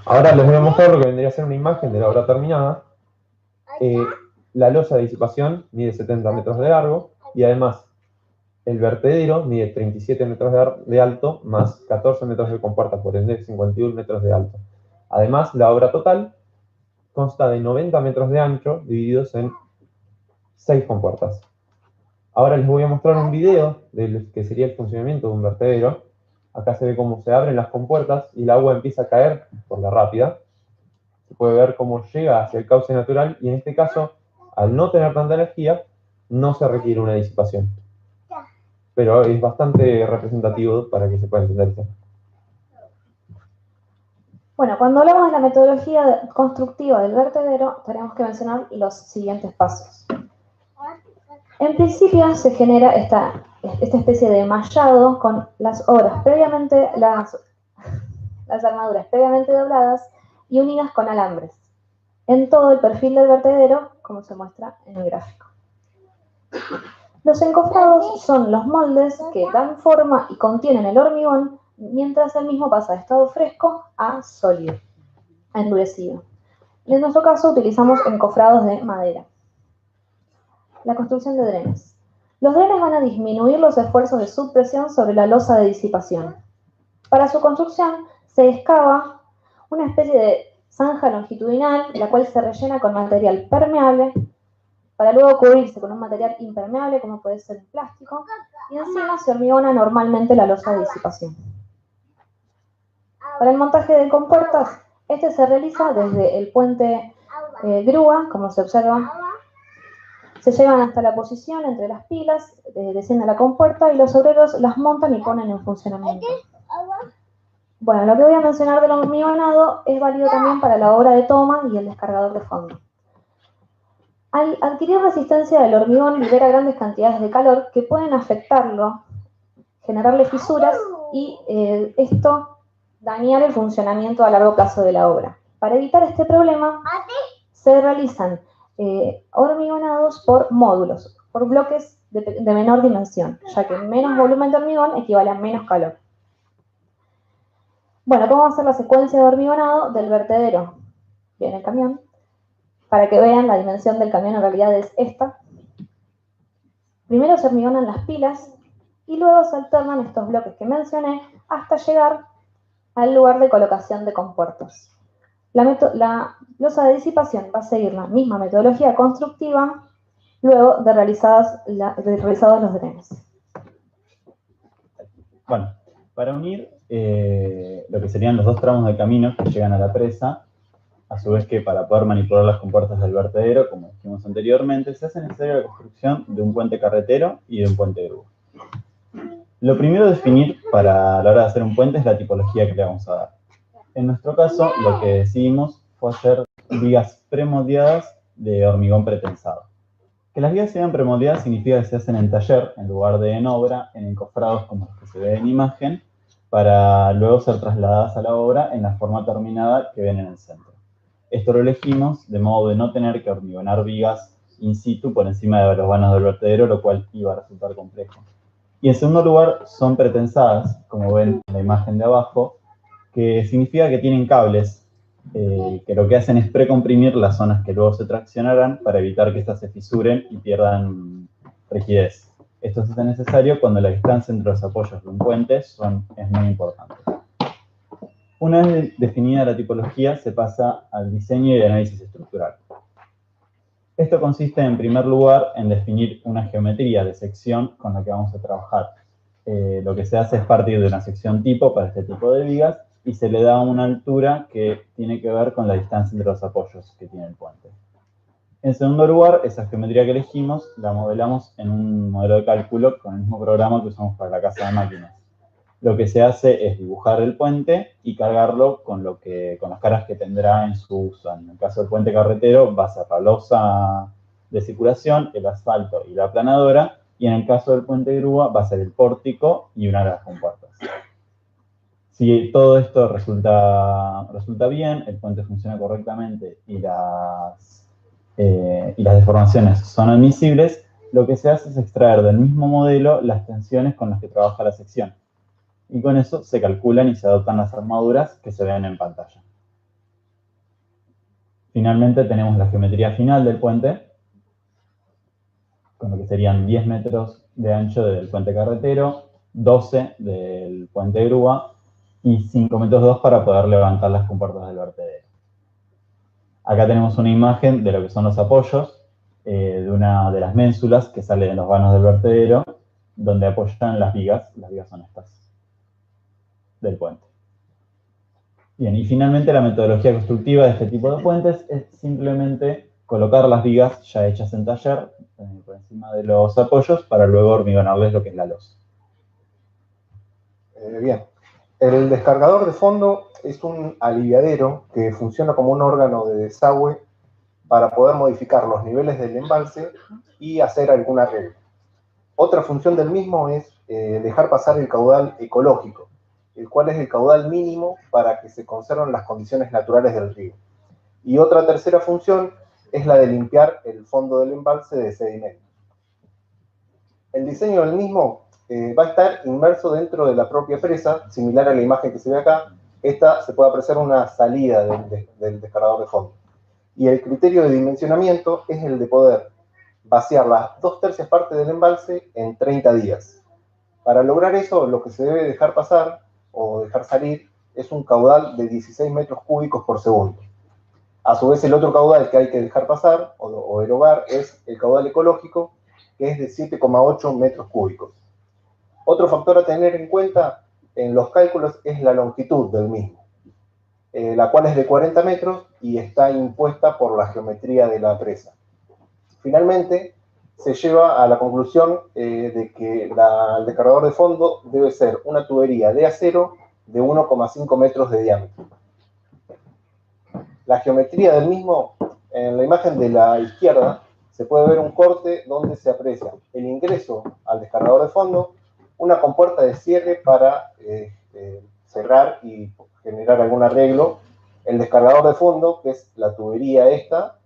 Ahora les voy a mostrar lo que vendría a ser una imagen de la obra terminada. La losa de disipación mide 70 metros de largo y además el vertedero mide 37 metros de alto más 14 metros de compuerta, por ende 51 metros de alto. Además, la obra total consta de 90 metros de ancho divididos en 6 compuertas. Ahora les voy a mostrar un video de lo que sería el funcionamiento de un vertedero. Acá se ve cómo se abren las compuertas y el agua empieza a caer por la rápida. Se puede ver cómo llega hacia el cauce natural y en este caso, al no tener tanta energía, no se requiere una disipación. Pero es bastante representativo para que se pueda entender esto. Bueno, cuando hablamos de la metodología constructiva del vertedero, tenemos que mencionar los siguientes pasos. En principio se genera esta especie de mallado con las armaduras previamente dobladas y unidas con alambres, en todo el perfil del vertedero, como se muestra en el gráfico. Los encofrados son los moldes que dan forma y contienen el hormigón, mientras el mismo pasa de estado fresco a sólido, a endurecido. En nuestro caso utilizamos encofrados de madera. La construcción de drenes. Los drenes van a disminuir los esfuerzos de subpresión sobre la losa de disipación. Para su construcción se excava una especie de zanja longitudinal, la cual se rellena con material permeable para luego cubrirse con un material impermeable como puede ser el plástico, y encima se hormigona normalmente la losa de disipación. Para el montaje de compuertas, este se realiza desde el puente grúa, como se observa. Se llevan hasta la posición entre las pilas, desciende la compuerta y los obreros las montan y ponen en funcionamiento. Bueno, lo que voy a mencionar del hormigonado es válido también para la obra de toma y el descargador de fondo. Al adquirir resistencia, el hormigón libera grandes cantidades de calor que pueden afectarlo, generarle fisuras y esto dañar el funcionamiento a largo plazo de la obra. Para evitar este problema, se realizan hormigonados por módulos, por bloques de menor dimensión, ya que menos volumen de hormigón equivale a menos calor. Bueno, ¿cómo va a ser la secuencia de hormigonado del vertedero? Viene el camión. Para que vean la dimensión del camión, en realidad es esta. Primero se hormigonan las pilas y luego se alternan estos bloques que mencioné hasta llegar al lugar de colocación de compuertas. La losa de disipación va a seguir la misma metodología constructiva luego de realizados los drenes. Bueno, para unir lo que serían los dos tramos de camino que llegan a la presa, a su vez que para poder manipular las compuertas del vertedero, como dijimos anteriormente, se hace necesaria la construcción de un puente carretero y de un puente grúa. Lo primero a definir para la hora de hacer un puente es la tipología que le vamos a dar. En nuestro caso, lo que decidimos fue hacer vigas premoldeadas de hormigón pretensado. Que las vigas sean premoldeadas significa que se hacen en taller, en lugar de en obra, en encofrados como los que se ve en imagen, para luego ser trasladadas a la obra en la forma terminada que ven en el centro. Esto lo elegimos de modo de no tener que hormigonar vigas in situ por encima de los vanos del vertedero, lo cual iba a resultar complejo. Y en segundo lugar, son pretensadas, como ven en la imagen de abajo, que significa que tienen cables que lo que hacen es precomprimir las zonas que luego se traccionarán para evitar que éstas se fisuren y pierdan rigidez. Esto se hace necesario cuando la distancia entre los apoyos de un puente es muy importante. Una vez definida la tipología, se pasa al diseño y análisis estructural. Esto consiste, en primer lugar, en definir una geometría de sección con la que vamos a trabajar. Lo que se hace es partir de una sección tipo para este tipo de vigas y se le da una altura que tiene que ver con la distancia entre los apoyos que tiene el puente. En segundo lugar, esa geometría que elegimos la modelamos en un modelo de cálculo con el mismo programa que usamos para la casa de máquinas. Lo que se hace es dibujar el puente y cargarlo con las caras que tendrá en su uso. En el caso del puente carretero va a ser la losa de circulación, el asfalto y la aplanadora, y en el caso del puente grúa va a ser el pórtico y una de las compuertas. Si todo esto resulta bien, el puente funciona correctamente y las deformaciones son admisibles, lo que se hace es extraer del mismo modelo las tensiones con las que trabaja la sección. Y con eso se calculan y se adoptan las armaduras que se ven en pantalla. Finalmente tenemos la geometría final del puente, con lo que serían 10 metros de ancho del puente carretero, 12 del puente grúa y 5 metros 2 para poder levantar las compuertas del vertedero. Acá tenemos una imagen de lo que son los apoyos de una de las ménsulas que sale de los vanos del vertedero, donde apoyan las vigas son estas del puente. Bien, y finalmente la metodología constructiva de este tipo de puentes es simplemente colocar las vigas ya hechas en taller por encima de los apoyos para luego hormigonarles lo que es la losa. Bien, el descargador de fondo es un aliviadero que funciona como un órgano de desagüe para poder modificar los niveles del embalse y hacer algún arreglo. Otra función del mismo es dejar pasar el caudal ecológico, el cual es el caudal mínimo para que se conserven las condiciones naturales del río. Y otra tercera función es la de limpiar el fondo del embalse de sedimentos. El diseño del mismo va a estar inmerso dentro de la propia presa, similar a la imagen que se ve acá. Esta se puede apreciar una salida del descargador de fondo. Y el criterio de dimensionamiento es el de poder vaciar las 2/3 partes del embalse en 30 días. Para lograr eso, lo que se debe dejar pasar o dejar salir es un caudal de 16 metros cúbicos por segundo. A su vez, el otro caudal que hay que dejar pasar o erogar es el caudal ecológico, que es de 7,8 metros cúbicos. Otro factor a tener en cuenta en los cálculos es la longitud del mismo, la cual es de 40 metros y está impuesta por la geometría de la presa. Finalmente, se lleva a la conclusión de que el descargador de fondo debe ser una tubería de acero de 1,5 metros de diámetro. La geometría del mismo, en la imagen de la izquierda, se puede ver un corte donde se aprecia el ingreso al descargador de fondo, una compuerta de cierre para cerrar y generar algún arreglo, el descargador de fondo, que es la tubería esta,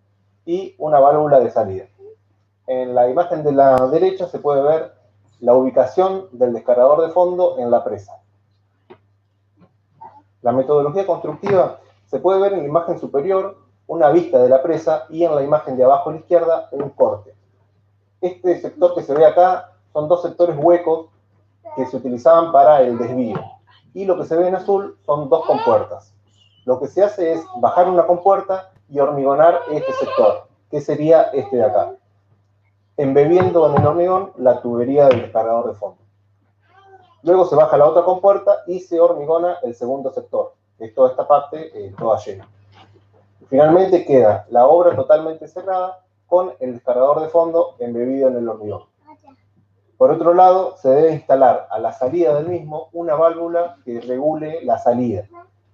y una válvula de salida. En la imagen de la derecha se puede ver la ubicación del descargador de fondo en la presa. La metodología constructiva se puede ver en la imagen superior una vista de la presa y en la imagen de abajo a la izquierda un corte. Este sector que se ve acá son dos sectores huecos que se utilizaban para el desvío. Y lo que se ve en azul son dos compuertas. Lo que se hace es bajar una compuerta y hormigonar este sector, que sería este de acá, embebiendo en el hormigón la tubería del descargador de fondo. Luego se baja la otra compuerta y se hormigona el segundo sector, que es toda esta parte toda llena. Finalmente queda la obra totalmente cerrada con el descargador de fondo embebido en el hormigón. Por otro lado, se debe instalar a la salida del mismo una válvula que regule la salida,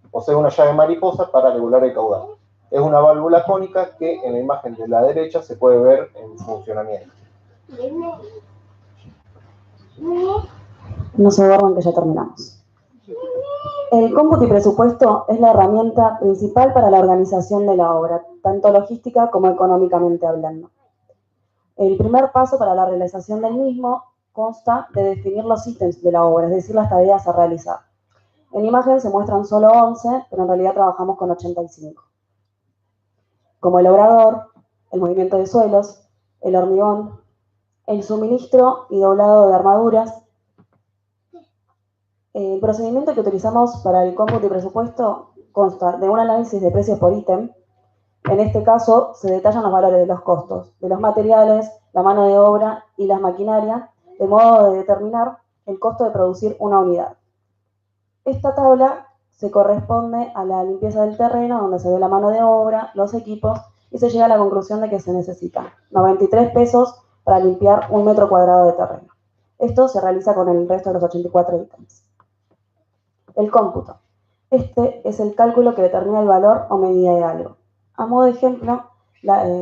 o sea, una llave mariposa para regular el caudal. Es una válvula cónica que en la imagen de la derecha se puede ver en funcionamiento. No se duerman que ya terminamos. El cómputo y presupuesto es la herramienta principal para la organización de la obra, tanto logística como económicamente hablando. El primer paso para la realización del mismo consta de definir los ítems de la obra, es decir, las tareas a realizar. En imagen se muestran solo 11, pero en realidad trabajamos con 85. Como el obrador, el movimiento de suelos, el hormigón, el suministro y doblado de armaduras. El procedimiento que utilizamos para el cómputo y presupuesto consta de un análisis de precios por ítem. En este caso, se detallan los valores de los costos, de los materiales, la mano de obra y las maquinarias, de modo de determinar el costo de producir una unidad. Esta tabla se corresponde a la limpieza del terreno, donde se ve la mano de obra, los equipos, y se llega a la conclusión de que se necesita 93 pesos para limpiar 1 metro cuadrado de terreno. Esto se realiza con el resto de los 84 ítems. El cómputo. Este es el cálculo que determina el valor o medida de algo. A modo de ejemplo,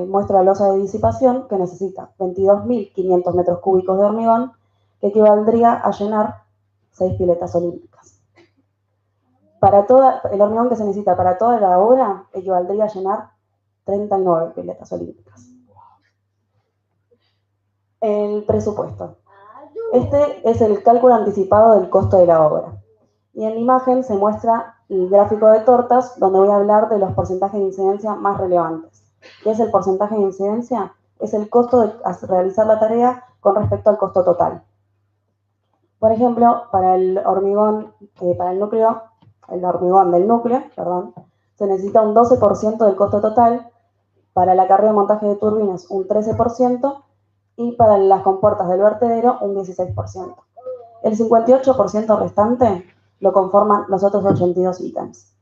muestra la losa de disipación que necesita 22.500 metros cúbicos de hormigón, que equivaldría a llenar 6 piletas olímpicas. El hormigón que se necesita para toda la obra equivaldría a llenar 39 piletas olímpicas. El presupuesto. Este es el cálculo anticipado del costo de la obra. Y en la imagen se muestra el gráfico de tortas, donde voy a hablar de los porcentajes de incidencia más relevantes. ¿Qué es el porcentaje de incidencia? Es el costo de realizar la tarea con respecto al costo total. Por ejemplo, para el hormigón, el hormigón del núcleo, se necesita un 12% del costo total, para la carrera de montaje de turbinas un 13% y para las compuertas del vertedero un 16%. El 58% restante lo conforman los otros 82 ítems.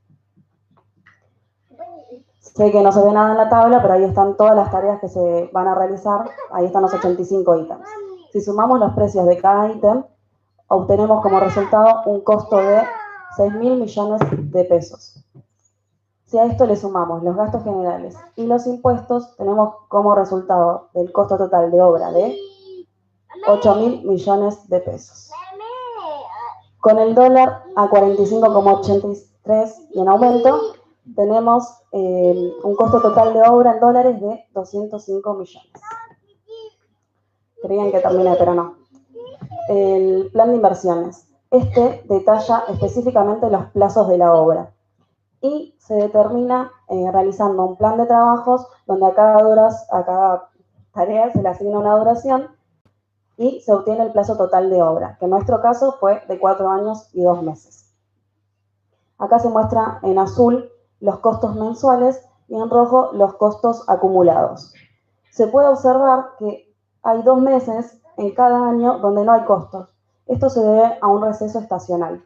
Sé que no se ve nada en la tabla, pero ahí están todas las tareas que se van a realizar, ahí están los 85 ítems. Si sumamos los precios de cada ítem, obtenemos como resultado un costo de 6.000 millones de pesos. Si a esto le sumamos los gastos generales y los impuestos, tenemos como resultado del costo total de obra de 8.000 millones de pesos. Con el dólar a 45,83 y en aumento, tenemos un costo total de obra en dólares de 205 millones. Creían que terminé, pero no. El plan de inversiones. Este detalla específicamente los plazos de la obra y se determina realizando un plan de trabajos donde a cada tarea se le asigna una duración y se obtiene el plazo total de obra, que en nuestro caso fue de 4 años y 2 meses. Acá se muestra en azul los costos mensuales y en rojo los costos acumulados. Se puede observar que hay 2 meses en cada año donde no hay costos. Esto se debe a un receso estacional.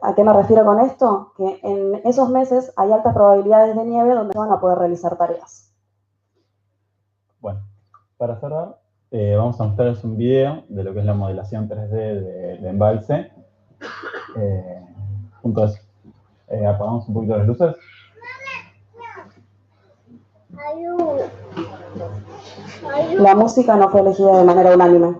¿A qué me refiero con esto? Que en esos meses hay altas probabilidades de nieve donde no van a poder realizar tareas. Bueno, para cerrar, vamos a mostrarles un video de lo que es la modelación 3D de embalse. Junto a eso, apagamos un poquito las luces. La música no fue elegida de manera unánime.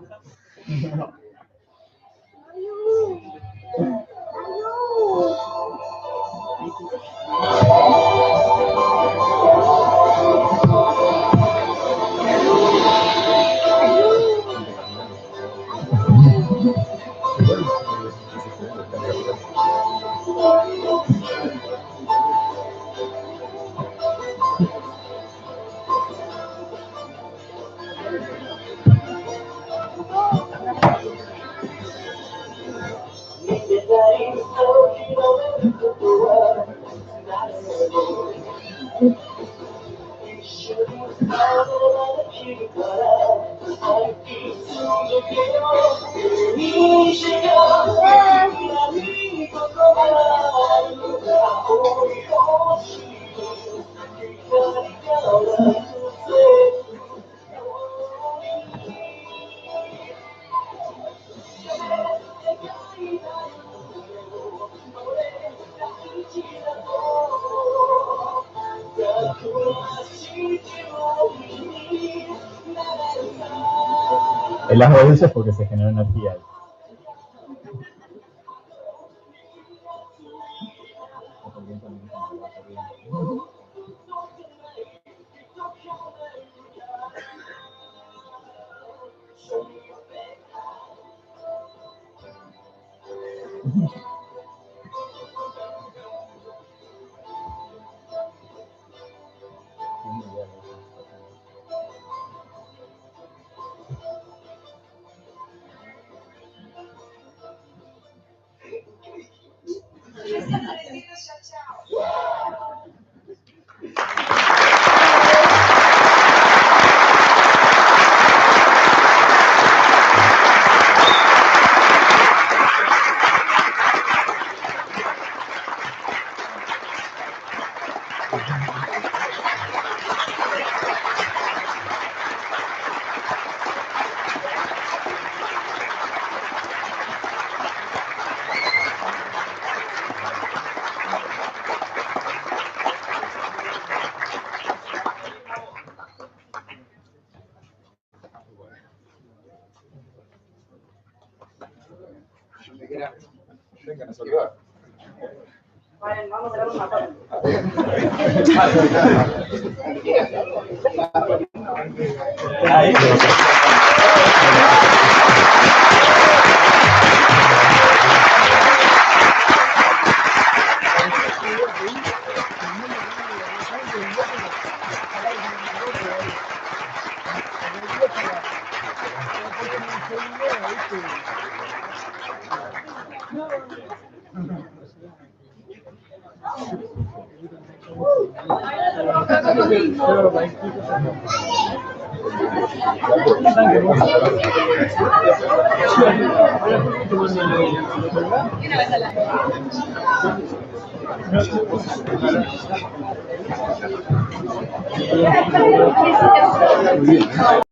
El agua dulce es porque se generó energía. Vengan a saludar. Vamos a dar una foto. Ahí.